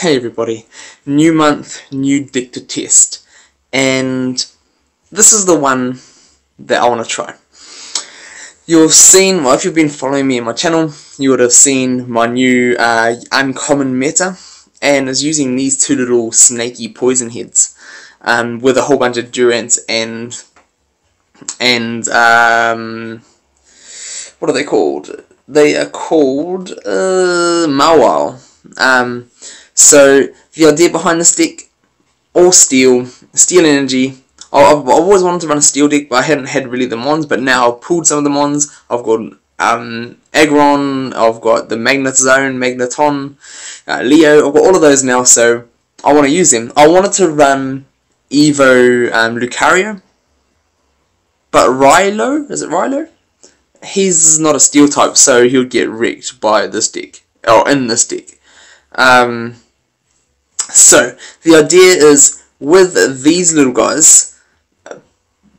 Hey everybody, new month, new deck to test, and this is the one that I want to try. You've seen, well, if you've been following me on my channel, you would have seen my new uncommon meta, and is using these two little snaky poison heads with a whole bunch of Durants and what are they called? They are called Mawile. So the idea behind this deck, all steel energy. I've always wanted to run a steel deck, but I hadn't had really the mons. But now I've pulled some of the mons. I've got Aggron, I've got the Magnet Zone, Magneton, Leo. I've got all of those now, so I want to use them. I wanted to run Evo Lucario, but Rilo, is it Rilo? He's not a steel type, so he'll get wrecked by this deck, or in this deck. So the idea is, with these little guys,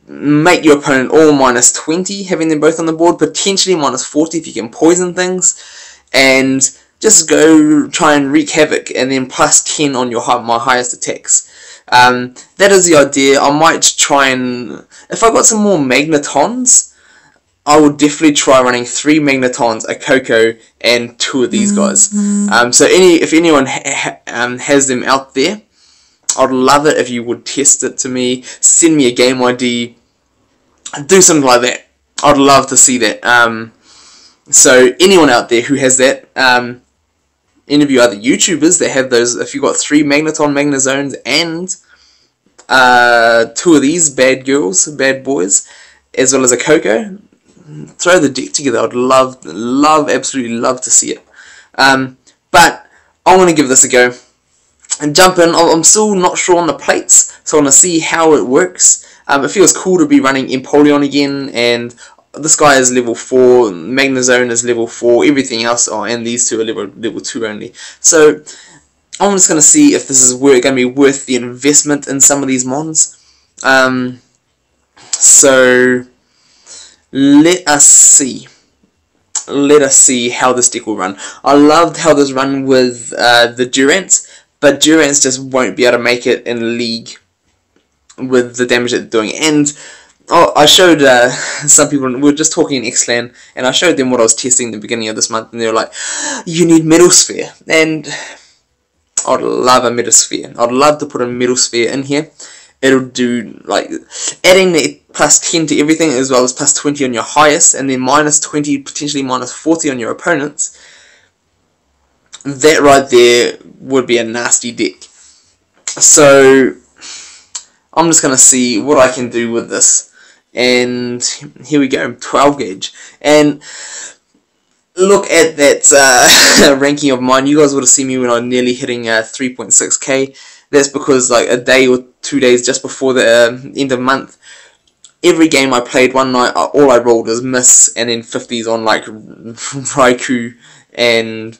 make your opponent all minus 20, having them both on the board, potentially minus 40 if you can poison things, and just go try and wreak havoc, and then plus 10 on your my highest attacks. That is the idea. I might try and, if I got some more Magnetons, I would definitely try running 3 Magnetons, a Coco, and 2 of these guys. So if anyone has them out there, I'd love it if you would test it to me, send me a game ID, do something like that. I'd love to see that. So anyone out there who has that, any of you other YouTubers that have those, if you've got 3 Magneton, Magnezones, and 2 of these bad girls, bad boys, as well as a Coco, throw the deck together. I'd absolutely love to see it. But I want to give this a go and jump in. I'm still not sure on the plates, so I want to see how it works. It feels cool to be running Empoleon again, and this guy is level 4, Magnezone is level 4, everything else, and these two are level 2 only. So I'm just going to see if this is going to be worth the investment in some of these mons. So let us see how this deck will run. I loved how this run with the Durants, but Durants just won't be able to make it in League with the damage that they're doing. And I showed some people, we were just talking in Xland, and I showed them what I was testing at the beginning of this month, and they were like, you need Metal Sphere. And I'd love a Metal Sphere. I'd love to put a Metal Sphere in here. It'll do, like, adding the plus 10 to everything, as well as plus 20 on your highest, and then minus 20, potentially minus 40 on your opponents. That right there would be a nasty deck. So I'm just going to see what I can do with this. And here we go, 12 gauge. And look at that ranking of mine. You guys would have seen me when I was nearly hitting 3.6k. That's because, like, a day or 2 days just before the end of month, every game I played one night, all I rolled was miss, and then 50s on, like, Raikou and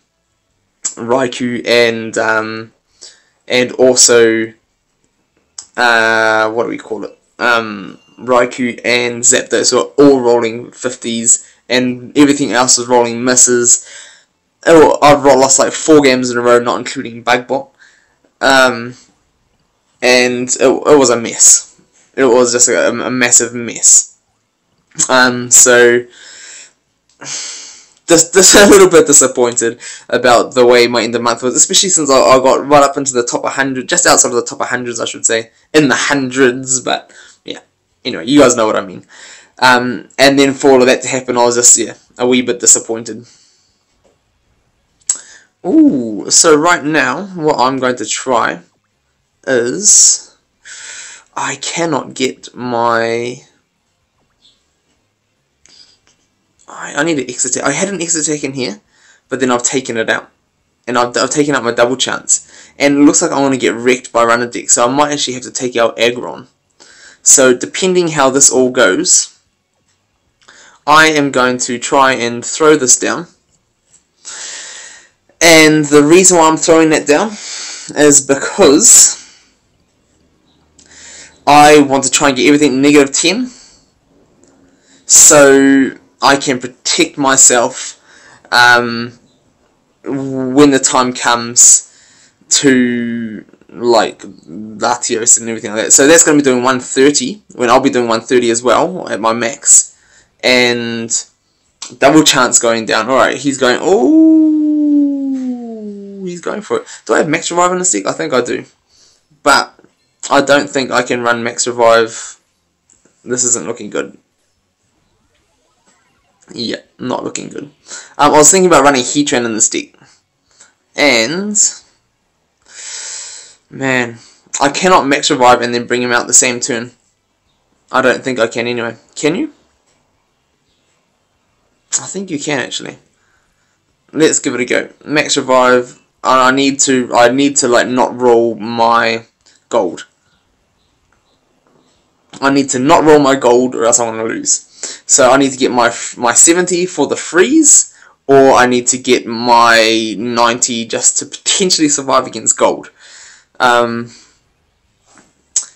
also what do we call it? Raikou and Zapdos, so all rolling 50s, and everything else was rolling misses. I've lost like 4 games in a row, not including Bugbot. And it was a mess. It was just a massive mess. So just a little bit disappointed about the way my end of month was, especially since I got right up into the top 100, just outside of the top 100s, I should say, in the hundreds. But yeah, anyway, you guys know what I mean. And then for all of that to happen, I was just a wee bit disappointed. Ooh, so right now, what I'm going to try is, I cannot get my, I need an exit. I had an exit attack in here, but then I've taken it out, and I've taken out my double chance, and it looks like I want to get wrecked by runner deck, so I might actually have to take out Aggron. So depending how this all goes, I am going to try and throw this down. And the reason why I'm throwing that down is because I want to try and get everything negative 10, so I can protect myself when the time comes to like Latios and everything like that. So that's going to be doing 130 when I'll be doing 130 as well at my max, and double chance going down. Alright, he's going, oh, he's going for it. Do I have max revive in the stick? I think I do, but I don't think I can run max revive. This isn't looking good. Yeah, not looking good. I was thinking about running Heatran in the stick, and man, I cannot max revive and then bring him out the same turn. I don't think I can anyway. Can you? I think you can actually. Let's give it a go. Max revive. And I need to like not roll my gold. I need to not roll my gold or else I'm going to lose. So I need to get my 70 for the freeze, or I need to get my 90 just to potentially survive against gold.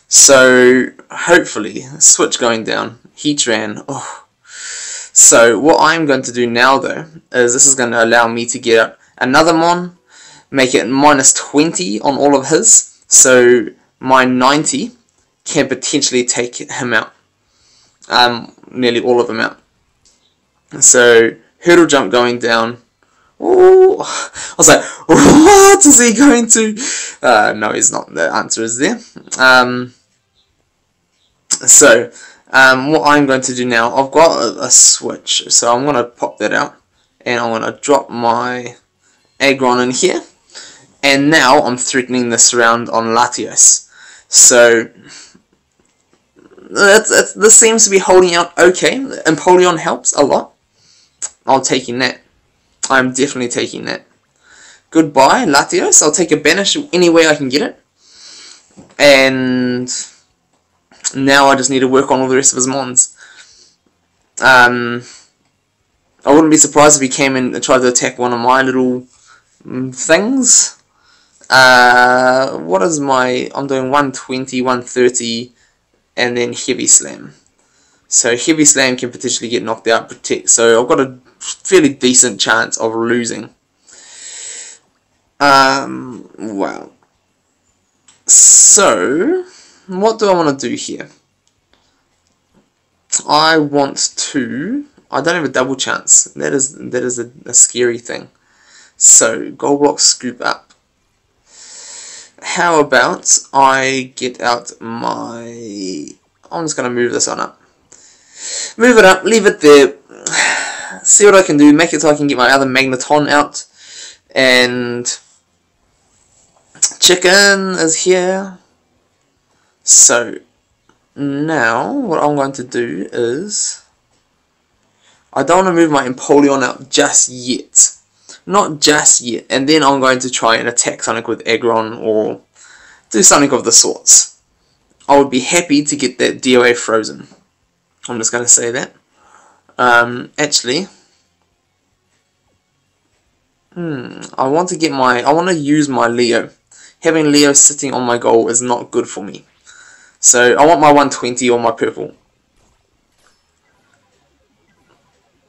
So hopefully, switch going down. Heatran. Oh. So what I'm going to do now though is this is going to allow me to get another Mon, make it minus 20 on all of his. So my 90 can potentially take him out. Nearly all of them out. So hurdle jump going down. Oh, I was like, what is he going to? No, he's not. The answer is there. What I'm going to do now, I've got a switch, so I'm going to pop that out, and I'm going to drop my Aggron in here, and now I'm threatening this round on Latios. So this seems to be holding out okay. Empoleon helps a lot. I'm taking that. I'm definitely taking that. Goodbye, Latios. I'll take a banish any way I can get it. And now I just need to work on all the rest of his Mons. I wouldn't be surprised if he came in and tried to attack one of my little things. What is my... I'm doing 120, 130... and then Heavy Slam. So Heavy Slam can potentially get knocked out, protect. So I've got a fairly decent chance of losing. Wow. So what do I want to do here? I don't have a double chance. That is a scary thing. So Gold Block Scoop up. How about I get out my... I'm just going to move this on up. Move it up, leave it there. See what I can do, make it so I can get my other Magneton out. And Chicken is here. So now what I'm going to do is... I don't want to move my Empoleon out just yet. Not just yet, and then I'm going to try and attack something with Aggron or do something of the sorts. I would be happy to get that DOA frozen. I'm just going to say that. Actually, I want to use my Leo. Having Leo sitting on my goal is not good for me. So I want my 120 or my purple.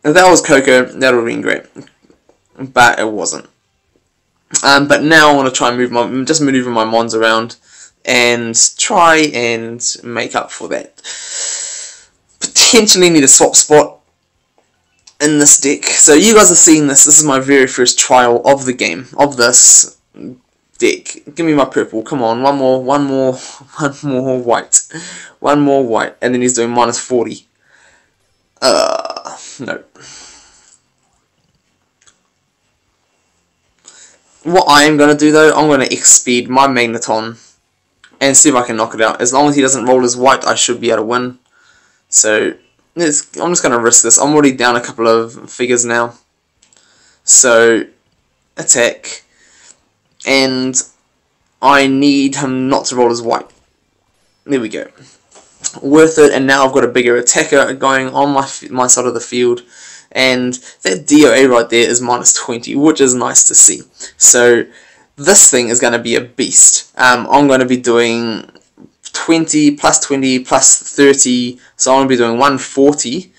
If that was Coco, that would have been great. But it wasn't. But now I want to try and just maneuver my Mons around and try and make up for that. Potentially need a swap spot in this deck. So you guys are seeing this. This is my very first trial of the game, of this deck. Give me my purple. Come on, one more white. One more white. And then he's doing minus 40. No. What I am going to do though, I'm going to X-Speed my Magneton and see if I can knock it out. As long as he doesn't roll his white, I should be able to win. So, I'm just going to risk this. I'm already down a couple of figures now. So, attack. And I need him not to roll his white. There we go. Worth it, and now I've got a bigger attacker going on my side of the field. And that DOA right there is minus 20, which is nice to see. So this thing is going to be a beast. I'm going to be doing 20 plus 30, so I'm going to be doing 140,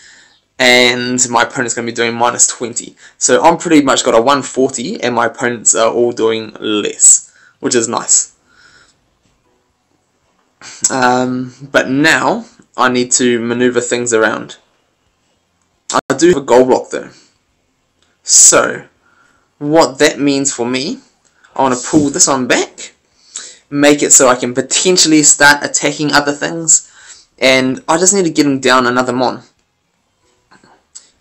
and my opponent's going to be doing minus 20. So I'm pretty much got a 140, and my opponents are all doing less, which is nice. But now I need to maneuver things around. I do have a goal block though. So what that means for me, I want to pull this one back, make it so I can potentially start attacking other things, and I just need to get him down another mon.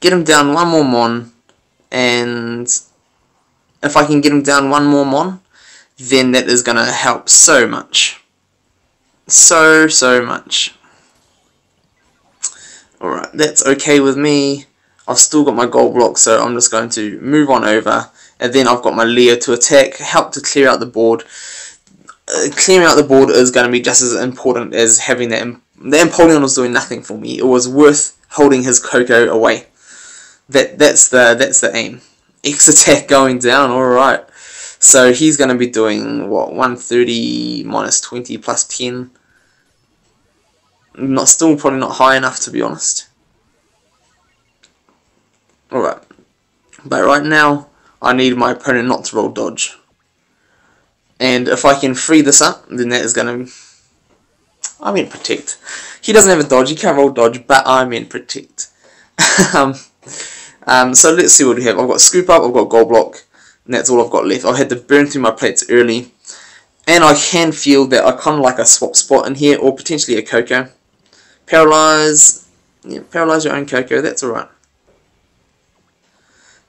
Get him down one more mon, and if I can get him down one more mon, then that is going to help so much. So much. Alright, that's okay with me. I've still got my gold block, so I'm just going to move on over, and then I've got my Leo to attack, help to clear out the board. Clearing out the board is going to be just as important as having that. The Empoleon was doing nothing for me. It was worth holding his Coco away. That's the aim. X attack going down. All right. So he's going to be doing what, 130 minus 20 plus 10. Probably not high enough, to be honest. All right. But right now I need my opponent not to roll dodge. And if I can free this up, then that is going to... I mean protect. He doesn't have a dodge, he can't roll dodge, but I mean protect. So let's see what we have. I've got scoop up, I've got gold block, and that's all I've got left. I had to burn through my plates early, and I can feel that I kind of like a swap spot in here, or potentially a Coco. Paralyze, yeah, paralyze your own Coco, that's alright.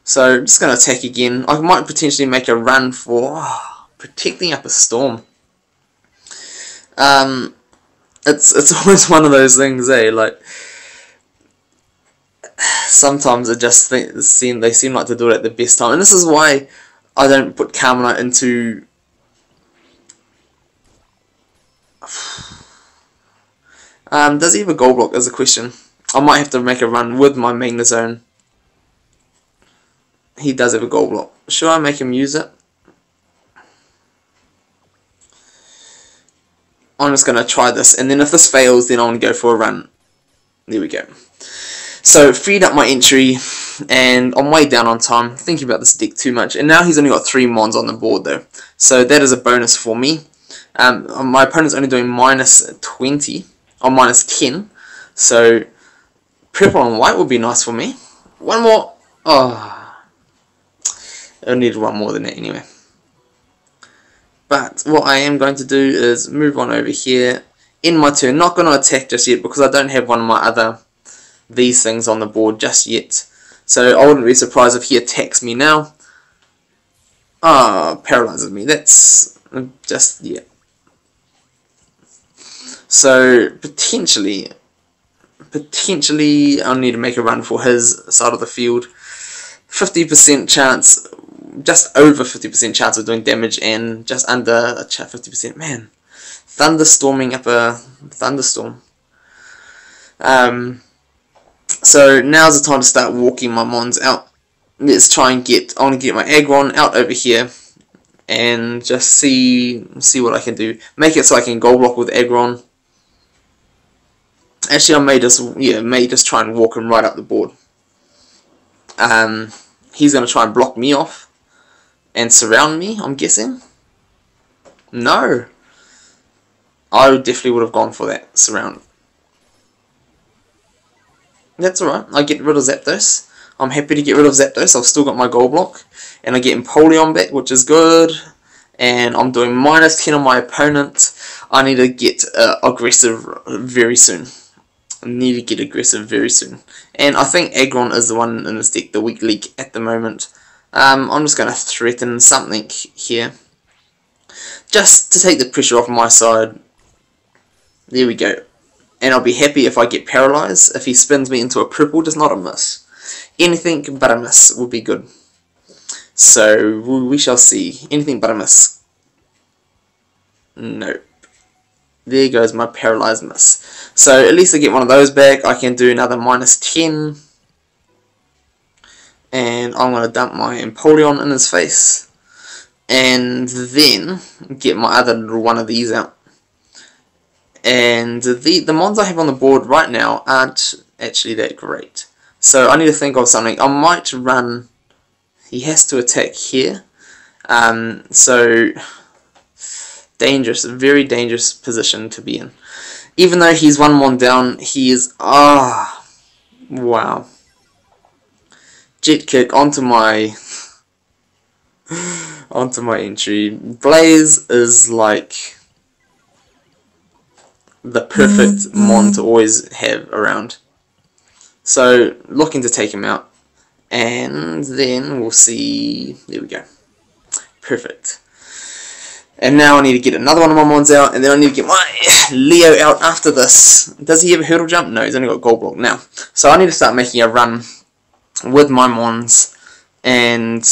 So I'm just going to attack again. I might potentially make a run for protecting up a storm. It's always one of those things, eh? Like, sometimes it just they seem like to do it at the best time, and this is why I don't put Carmenite into. Does he have a gold block? Is a question. I might have to make a run with my Magnezone. He does have a gold block. Should I make him use it? I'm just going to try this, and then if this fails, then I want to go for a run. There we go. So, freed up my entry, and I'm way down on time, thinking about this deck too much, and now he's only got 3 mons on the board though, so that is a bonus for me. My opponent's only doing minus 20, or minus 10, so purple and white would be nice for me. One more. Oh, I need one more than that anyway. But what I am going to do is move on over here, end my turn. Not going to attack just yet because I don't have one of my these things on the board just yet. So I wouldn't be surprised if he attacks me now. Paralyzes me. That's just, yeah. So potentially I'll need to make a run for his side of the field. 50% chance. Just over 50% chance of doing damage, and just under a 50%. Man, thunderstorming up a thunderstorm. So now's the time to start walking my mons out. Let's try and I want to get my Aggron out over here, and just see what I can do. Make it so I can gold block with Aggron. Actually, I may just try and walk him right up the board. He's going to try and block me off and surround me, I'm guessing. No. I definitely would have gone for that surround. That's alright. I get rid of Zapdos. I'm happy to get rid of Zapdos. I've still got my gold block. And I get Empoleon back, which is good. And I'm doing minus 10 on my opponent. I need to get aggressive very soon. And I think Aggron is the one in this deck, the weak link at the moment. I'm just going to threaten something here, just to take the pressure off my side. There we go. And I'll be happy if I get paralyzed. If he spins me into a purple, just not a miss. Anything but a miss would be good. So we shall see. Anything but a miss. Nope. There goes my paralyzed miss. So at least I get one of those back. I can do another minus 10. And I'm going to dump my Empoleon in his face. And then get my other little one of these out. And the mons I have on the board right now aren't actually that great. So I need to think of something. I might run... He has to attack here. So dangerous, a very dangerous position to be in. Even though he's 1-1 down, he is, wow. Jet kick onto my entry. Blaze is like the perfect mon to always have around. So looking to take him out, and then we'll see. There we go. Perfect. And now I need to get another one of my mons out, and then I need to get my Leo out after this. Does he have a hurdle jump? No, he's only got gold block now. So I need to start making a run with my mons, and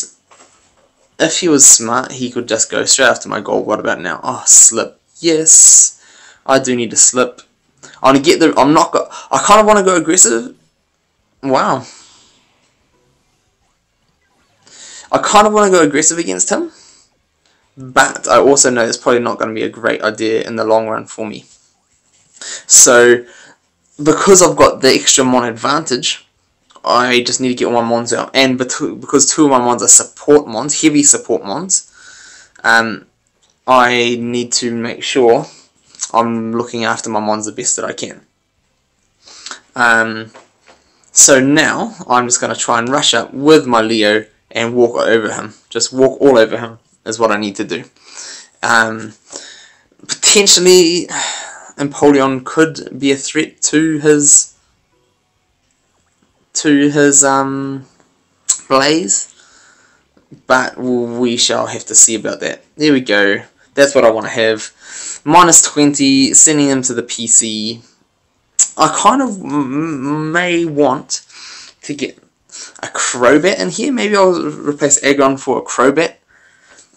if he was smart, he could just go straight after my gold. What about now? Oh, slip. Yes, I do need to slip. I want to get the. I kind of want to go aggressive. Wow. I kind of want to go aggressive against him, but I also know it's probably not going to be a great idea in the long run for me. So, because I've got the extra mon advantage, I just need to get all my mons out. And because 2 of my mons are support mons, heavy support mons, I need to make sure I'm looking after my mons the best that I can. So now, I'm just going to try and rush up with my Leo and walk over him. Just walk all over him is what I need to do. Potentially, Empoleon could be a threat to his Blaze, but we shall have to see about that. There we go. That's what I want to have. Minus 20, sending him to the PC. I kind of may want to get a Crobat in here. Maybe I'll replace Aggron for a Crobat.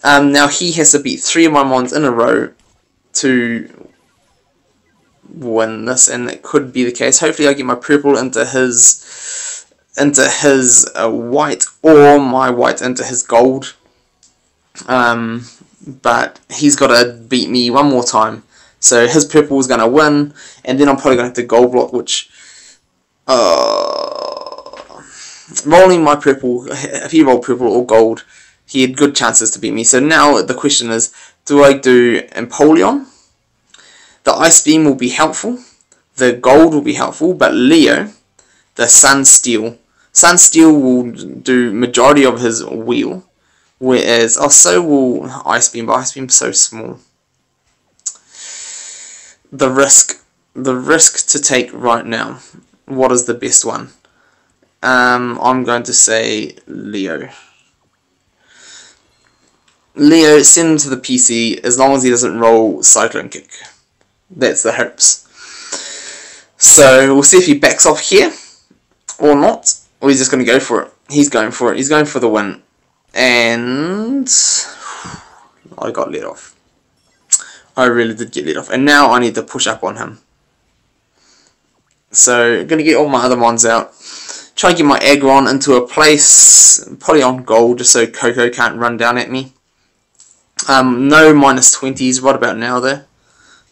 Now he has to beat 3 of my mons in a row to win this, and that could be the case. Hopefully I get my purple into his white, or my white into his gold. But he's got to beat me one more time. So his purple is going to win, and then I'm probably going to have to gold block, which rolling my purple, if he rolled purple or gold, he had good chances to beat me. So now the question is, do I do Empoleon? The Ice Beam will be helpful, the gold will be helpful, but Leo, the Sun Steel will do majority of his wheel, whereas, so will Ice Beam, but Ice Beam's so small. The risk to take right now, what is the best one? I'm going to say Leo. Leo, send him to the PC as long as he doesn't roll Cyclone Kick. That's the hopes. So we'll see if he backs off here or not, or he's just going to go for it. He's going for it. He's going for the win. And I got let off. I really did get let off. And now I need to push up on him. So I'm going to get all my other mons out. Try and get my Aggron into a place, probably on gold, just so Coco can't run down at me. No minus 20s right about now though.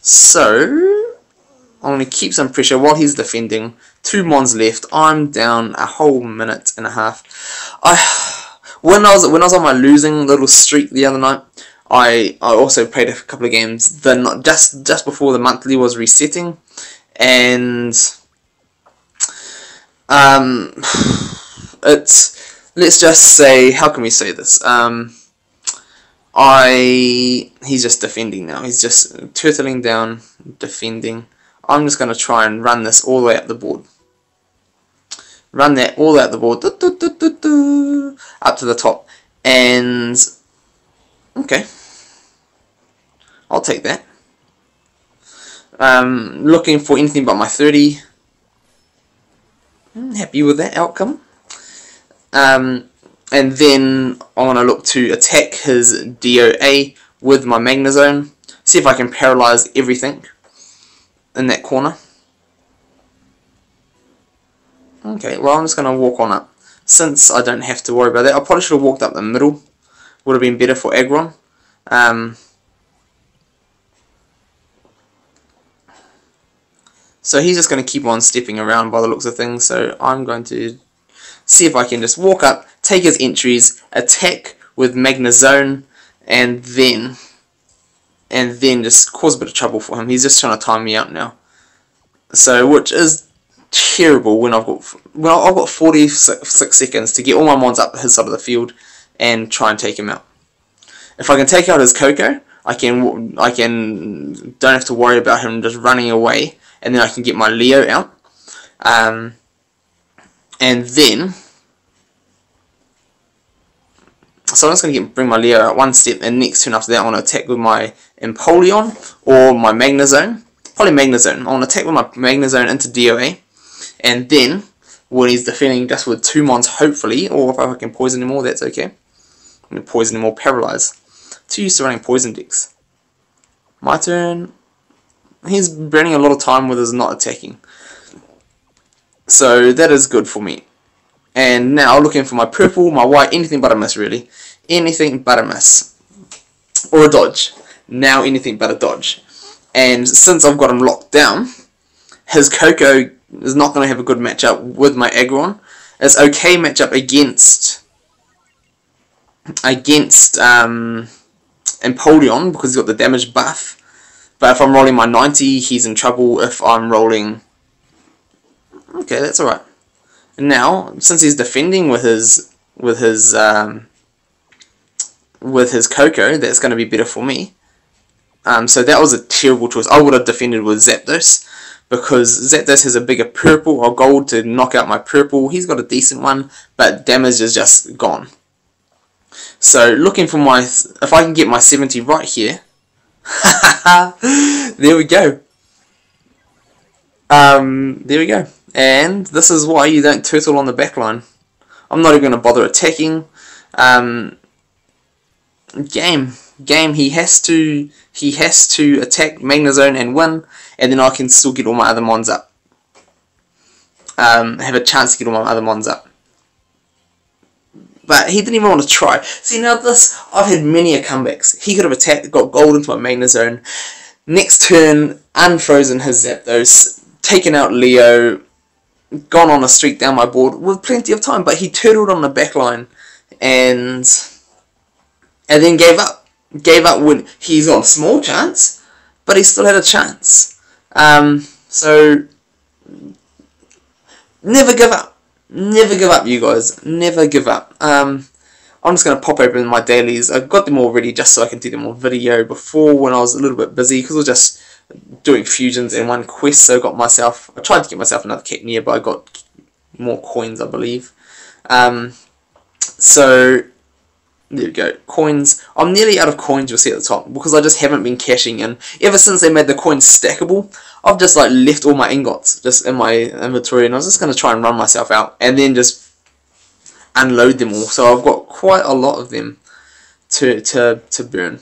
So I'm going to keep some pressure while he's defending. 2 mons left. I'm down a whole minute and a half. When I was on my losing little streak the other night, I also played a couple of games just before the monthly was resetting, and let's just say, how can we say this? He's just defending now. He's just turtling down, defending. I'm just going to try and run this all the way up the board. Run that all the way up the board, up to the top, and okay, I'll take that. Looking for anything but my 30. Happy with that outcome. And then I'm going to look to attack his DOA with my Magnezone. See if I can paralyze everything in that corner. Okay, well I'm just going to walk on up. Since I don't have to worry about that, I probably should have walked up the middle. Would have been better for Aggron. So he's just going to keep on stepping around by the looks of things. So I'm going to see if I can just walk up, take his entries, attack with Magnezone, and then and then just cause a bit of trouble for him. He's just trying to time me out now. So, which is terrible when I've got 46 seconds to get all my mons up his side of the field and try and take him out. If I can take out his Coco, I can don't have to worry about him just running away, and then I can get my Leo out. And then, so I'm just going to bring my Leo out one step, and next turn after that I want to attack with my Empoleon or my Magnezone. Probably Magnezone. I want to attack with my Magnezone into DOA, and then when he's defending just with 2 mons hopefully, or if I can poison him all, that's okay. I'm going to poison him or paralyze. Too used to running poison decks. My turn. He's burning a lot of time with his not attacking, so that is good for me. And now looking for my purple, my white, anything but a miss really. Anything but a miss. Or a dodge. Now anything but a dodge. And since I've got him locked down, his Coco is not going to have a good matchup with my Aggron. It's okay matchup against Empoleon because he's got the damage buff. But if I'm rolling my 90, he's in trouble. If I'm rolling... Okay, that's alright. Now, since he's defending with his Coco, that's going to be better for me. So that was a terrible choice. I would have defended with Zapdos, because Zapdos has a bigger purple or gold to knock out my purple. He's got a decent one, but damage is just gone. So looking for my, if I can get my 70 right here, there we go. There we go. And this is why you don't turtle on the back line. I'm not even going to bother attacking. Game. He has to attack Magnezone and win, and then I can still get all my other mons up. Have a chance to get all my other mons up. But he didn't even want to try. See, now this, I've had many a comebacks. He could have attacked, got gold into my Magnezone. Next turn, unfrozen his Zapdos, taken out Leo, gone on a streak down my board with plenty of time, but he turtled on the back line and then gave up. Gave up when he's got a small chance, but he still had a chance. So never give up. Never give up, you guys. Never give up. I'm just going to pop open my dailies. I've got them already just so I can do them on video. Before, when I was a little bit busy, because I was just doing fusions and one quest, so I tried to get myself another Cacnea, but I got more coins, I believe. So there we go, coins. I'm nearly out of coins, you'll see at the top, because I just haven't been cashing in. Ever since they made the coins stackable, I've just like left all my ingots just in my inventory, and I was just going to try and run myself out, and then just unload them all. So I've got quite a lot of them to burn.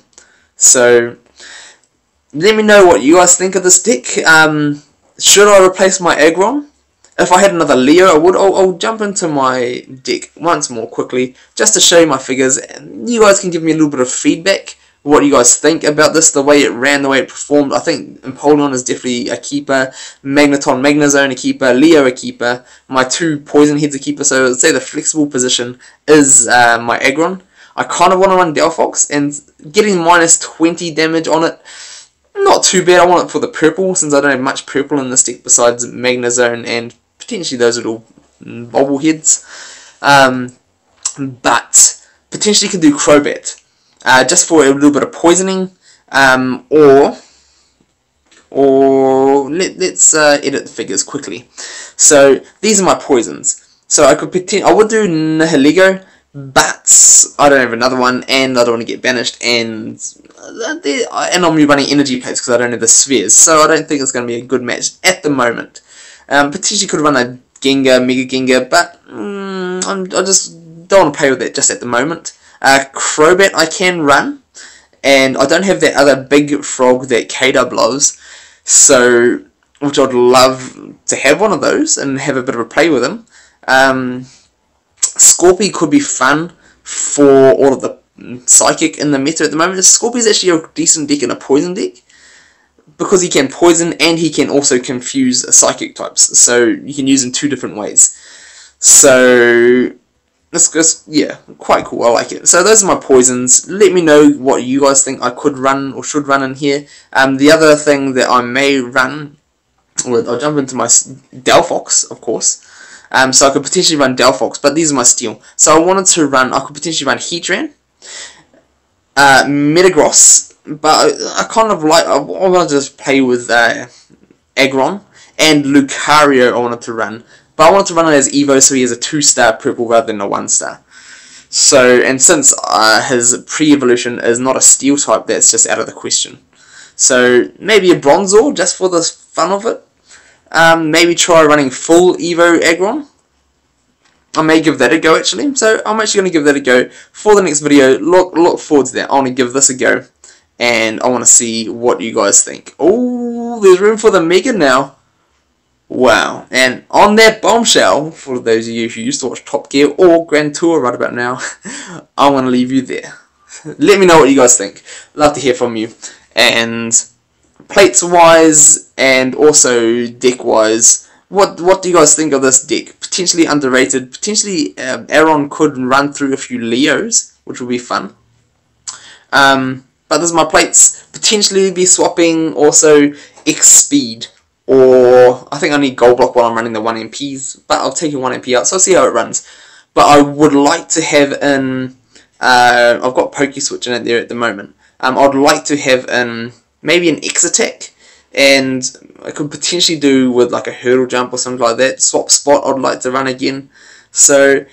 So let me know what you guys think of this deck. Should I replace my Aggron? If I had another Leo, I would. I'll jump into my deck once more quickly, just to show you my figures, and you guys can give me a little bit of feedback, what you guys think about this, the way it ran, the way it performed. I think Empoleon is definitely a keeper, Magnezone a keeper, Leo a keeper, my 2 Poison Heads a keeper, so I'd say the flexible position is my Aggron. I kind of want to run Delphox, and getting minus 20 damage on it, not too bad. I want it for the purple, since I don't have much purple in this deck besides Magnezone and potentially those little bobbleheads. But potentially can do Crobat, just for a little bit of poisoning, or let's edit the figures quickly. So these are my poisons. So I would do Nihilego, but I don't have another one, and I don't want to get banished, and I'm running energy plates because I don't have the spheres, so I don't think it's going to be a good match at the moment. Potentially could run a Gengar, Mega Gengar, but I just don't want to play with it just at the moment. Crobat I can run, and I don't have that other big frog that K-Dub loves, so which I'd love to have one of those and have a bit of a play with him. Scorpy could be fun for all of the Psychic in the meta at the moment. Scorpy is actually a decent deck in a poison deck, because he can poison and he can also confuse Psychic types, so you can use him 2 different ways. So yeah, quite cool. I like it. So those are my poisons. Let me know what you guys think I could run or should run in here. The other thing that I may run, I'll jump into my Delphox, of course. So I could potentially run Delphox, but these are my steel. So I wanted to run, I could potentially run Heatran, Metagross, but I kind of like, I want to just play with Aggron, and Lucario I wanted to run. But I wanted to run it as Evo so he has a 2-star purple rather than a 1-star. So, and since his pre-evolution is not a steel type, that's just out of the question. So, maybe a Bronzor, just for the fun of it. Maybe try running full Evo Aggron. I may give that a go actually. So I'm actually going to give that a go for the next video. Look forward to that. I want to give this a go. And I want to see what you guys think. Oh, there's room for the Mega now. Wow. And on that bombshell, for those of you who used to watch Top Gear or Grand Tour right about now, I want to leave you there. Let me know what you guys think. Love to hear from you. And plates wise and also deck wise, what do you guys think of this deck? Potentially underrated. Potentially Aaron could run through a few Leos, which would be fun. But this is my plates. Potentially be swapping also X Speed, or I think I need Gold Block while I'm running the 1MPs, but I'll take a 1MP out, so I'll see how it runs. But I would like to have in, I've got Poke Switch in it there at the moment. I'd like to have in maybe an X Attack, and I could potentially do with like a Hurdle Jump or something like that. Swap Spot I'd like to run again. So,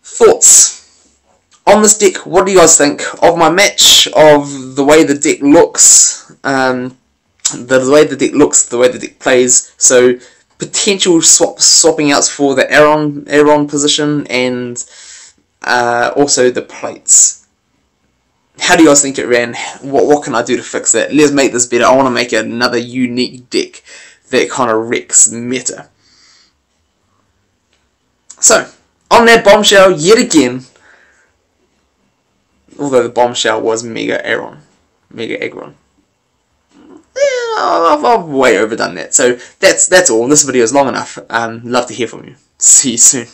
thoughts on this deck? What do you guys think of my match, of the way the deck looks, the way the deck looks, the way the deck plays? So potential swapping outs for the Aaron position, and also the plates. How do you guys think it ran? What can I do to fix it? Let's make this better. I want to make another unique deck that kind of wrecks meta. So, on that bombshell, yet again, although the bombshell was Mega Aggron. Yeah, I've way overdone that. So, that's all. This video is long enough. Love to hear from you. See you soon.